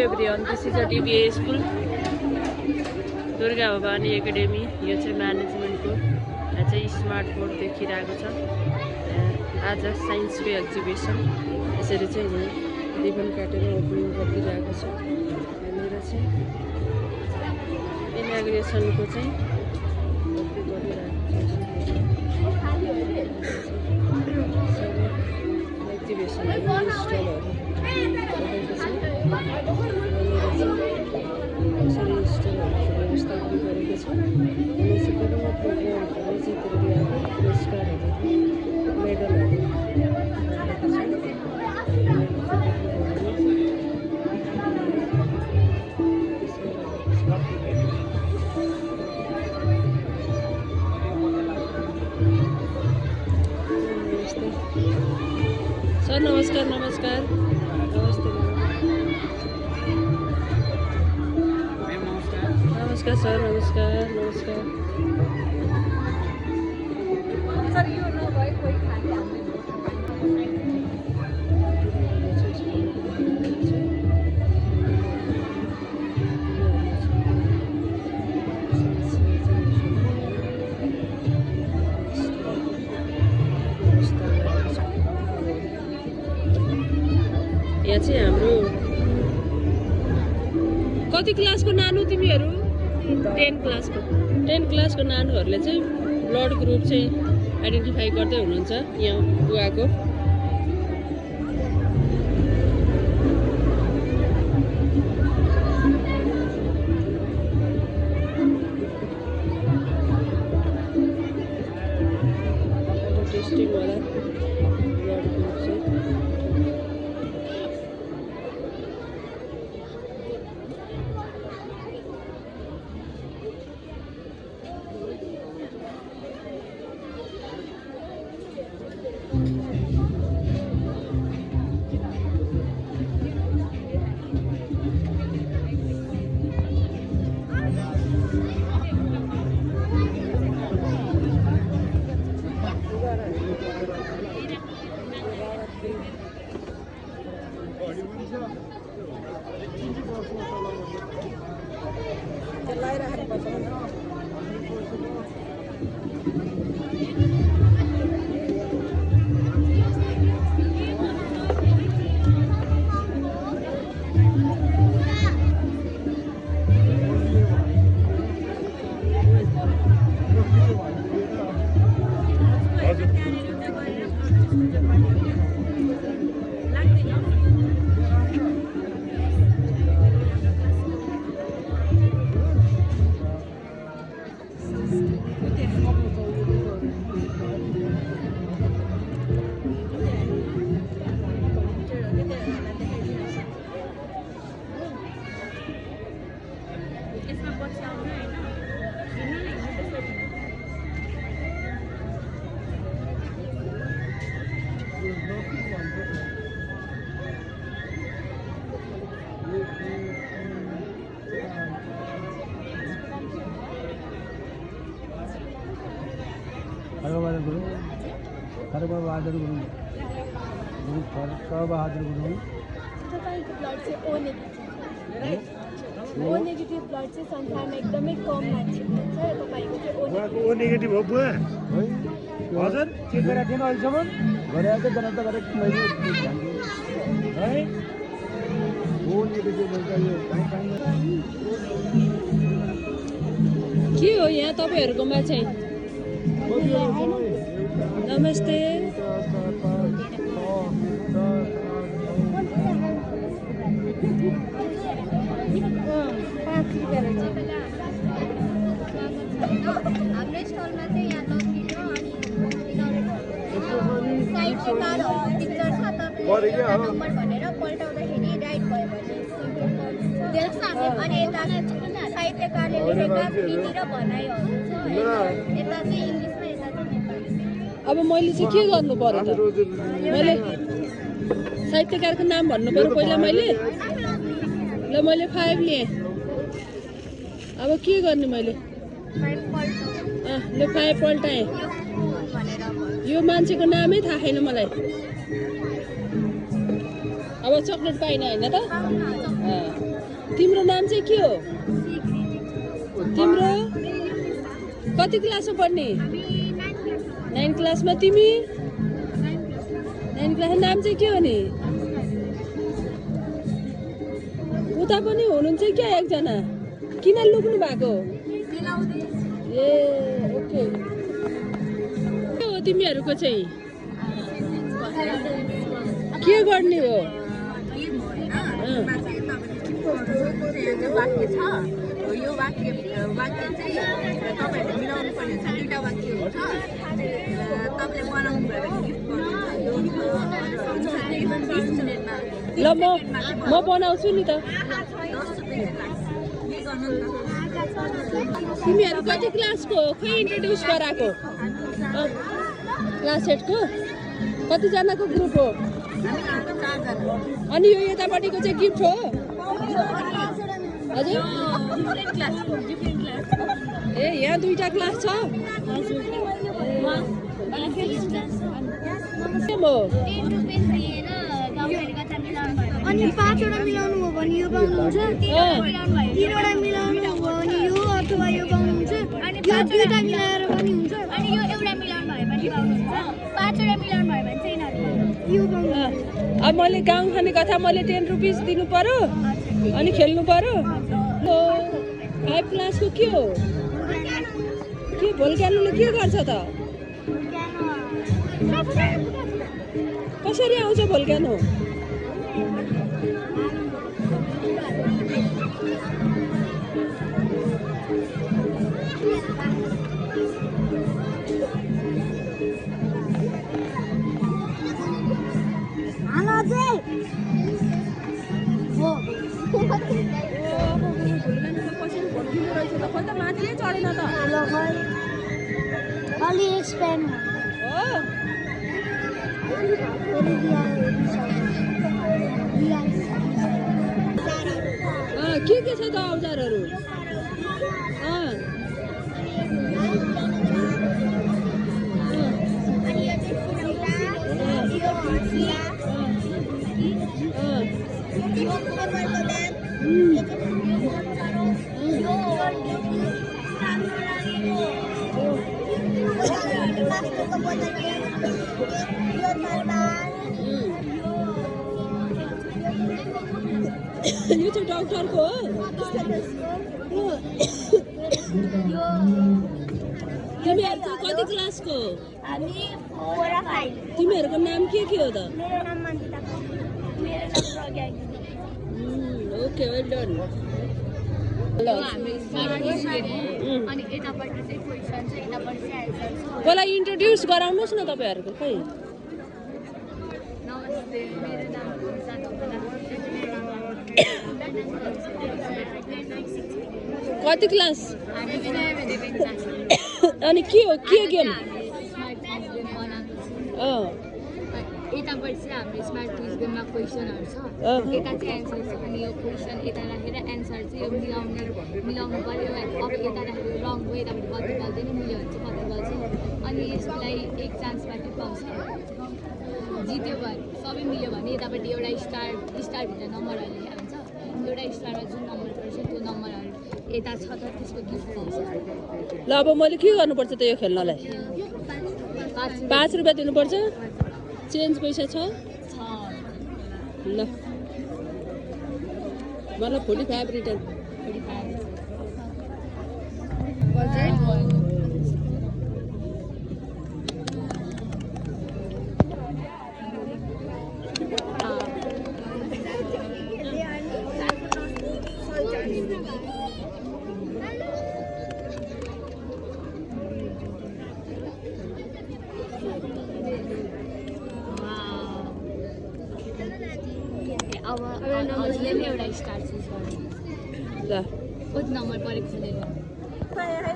Everyone, this is a DBA school, Durga Bhavani Academy. यो चाहिँ म्यानेजमेन्टको यहाँ चाहिँ स्मार्ट बोर्ड देखिरहेको छ। आज साइन्सको एक्जिबिसन यसरी चाहिँ यहाँ रिबन काटेर ओपनिङ गरिरहेको छ। यहाँनिर चाहिँ इनाग्रेसनको चाहिँ एक्जिबिसन स्टलहरू यसरी स्टलहरूको व्यवस्थापन गरेको छ। अनि चाहिँ विभिन्न प्रोग्रामहरू जितेर ल्याएको पुरस्कारहरू मेडलहरू सर नमस्कार नमस्कार नमस्ते नमस्कार सर नमस्कार नमस्कार सर यो नभए कोही खाने यहाँ चाहिँ हाम्रो कति क्लासको नानु तिमीहरू 10 क्लासको नानुहरूले चाहिँ ब्लड ग्रुप चाहिँ आइडेन्टिफाई गर्दै हुनुहुन्छ यहाँ बुवाको। टेस्टिङ होला ब्लड ग्रुप चाहिँ तपाईँको ब्लड चाहिँ ओ नेगेटिभ ब्लड चाहिँ संसारमा एकदमै कम मान्छे हुन्छ। तपाईँको चाहिँ ओ नेगेटिभ हो बुवा हजुर चेक गरेको थिएन अहिलेसम्म गरेको त गरेको मैले है ओ नेगेटिभ के हो यहाँ तपाईँहरूकोमा चाहिँ? नमस्ते हाम्रो स्टलमा चाहिँ यहाँ लगिदिनु अनि साइडको कार्ड पिक्चर छ तपाईँले नम्बर भनेर पल्टाउँदाखेरि राइट भयो भने अनि यता साहित्य कार्डले लेखेका विधि र भनाइहरू छ यता चाहिँ इङ्ग्लिसमा यता चाहिँ नेपाली। अब मैले चाहिँ के गर्नु पर्यो त? मैले साहित्यकारको नाम भन्नु पर्यो पहिला मैले। ल मैले 5 लिएँ। अब के गर्ने मैले? ल 5 पल्टाएँ। यो मान्छेको नामै थाहा छैन मलाई। अब चकलेट पाइन हैन त? तिम्रो नाम चाहिँ के हो? तिम्रो कति क्लासमा पढ्ने? 9 क्लासमा। तिमी 9 क्लास। नाम चाहिँ के हो नि? उता पनि हुनुहुन्छ क्या एकजना? किन लुक्नु भएको? ए ओके। के हो तिमीहरूको चाहिँ? के गर्ने हो? वाक्य छ यो वाक्य चाहिँ तपाईँहरूले मिलाउनु पर्ने छ। 2टा वाक्य हुन्छ। तपाईँले बनाउनु भयो भने गिफ्ट गर्नुहुन्छ। ल म बनाउँछु नि त। तिमीहरू कति क्लासको हो? खै इन्ट्रोड्युस गराएको? क्लास 8 को? कतिजनाको ग्रुप हो? अनि यो यतापट्टिको चाहिँ गिफ्ट हो? हजुर ए यहाँ 2टा क्लास छ। अनि 5वटा मिलाउनु हो भने यो पाउनुहुन्छ। 3वटा मिलाउनु हो भने यो अथवा यो पाउनुहुन्छ। अनि 2टा मिलाएर पनि हुन्छ। अनि यो एउटा मिलाउनु भयो भने पाउनुहुन्छ। 5वटा मिलाउनु भयो भने चाहिँ यो पाउनुहुन्छ। अब मैले गाउँ खाने कथा मैले 10 रुपिस दिनु पर्यो अनि खेल्नु पर्यो। 5 क्लासको के हो? के भोल्क्यानोले के गर्छ त? कसरी आउँछ भोल्क्यानो? माथिले चढेन त अलि एक्सप्यान्ड हो। के छ त औजारहरू? यो चाहिँ डाक्टरको हो? तिमीहरू चाहिँ कति क्लासको? हामी 4 र 5। तिमीहरूको नाम के हो त? मेरो नाम मन्दिता। मेरो नाम प्रज्ञा। Okay well done. अनि यतापट्टि चाहिँ क्वेसन छ, यतापट्टि चाहिँ एन्सर छ। पहिला इन्ट्रोड्युस गराउनुहोस् न तपाईँहरूको। खै नमस्ते, मेरो नाम कति क्लास? अनि के हो? के गेम? यतापट्टि चाहिँ हाम्रो स्मार्ट क्विज गेममा क्वेसनहरू छ। यता चाहिँ एन्सर छ। अनि यो क्वेसन यता राखेर एन्सर चाहिँ यो मिलाउनु पर्यो। अब यता राखेर रङ भयो, यतापट्टि कति बल्दैन, मिल्यो भने चाहिँ कति बल्छ। अनि यसलाई एक चान्सबाट पाउँछ। जित्यो भने सबै मिल्यो भने यतापट्टि एउटा स्टारभित्र नम्बरहरू लेखेको हुन्छ। एउटा स्टारमा जुन नम्बर पर्छ त्यो नम्बरहरू यता छ त त्यसको गिफ्ट पाउँछ। ल अब मैले के गर्नुपर्छ त यो खेल्नलाई? 5 रुपियाँ दिनुपर्छ। चेन्ज पैसा छ? ल मतलब 45 रिटर्न। अब हजुरले एउटा स्टार चुज गर्नु। ल कति नम्बर परेको छ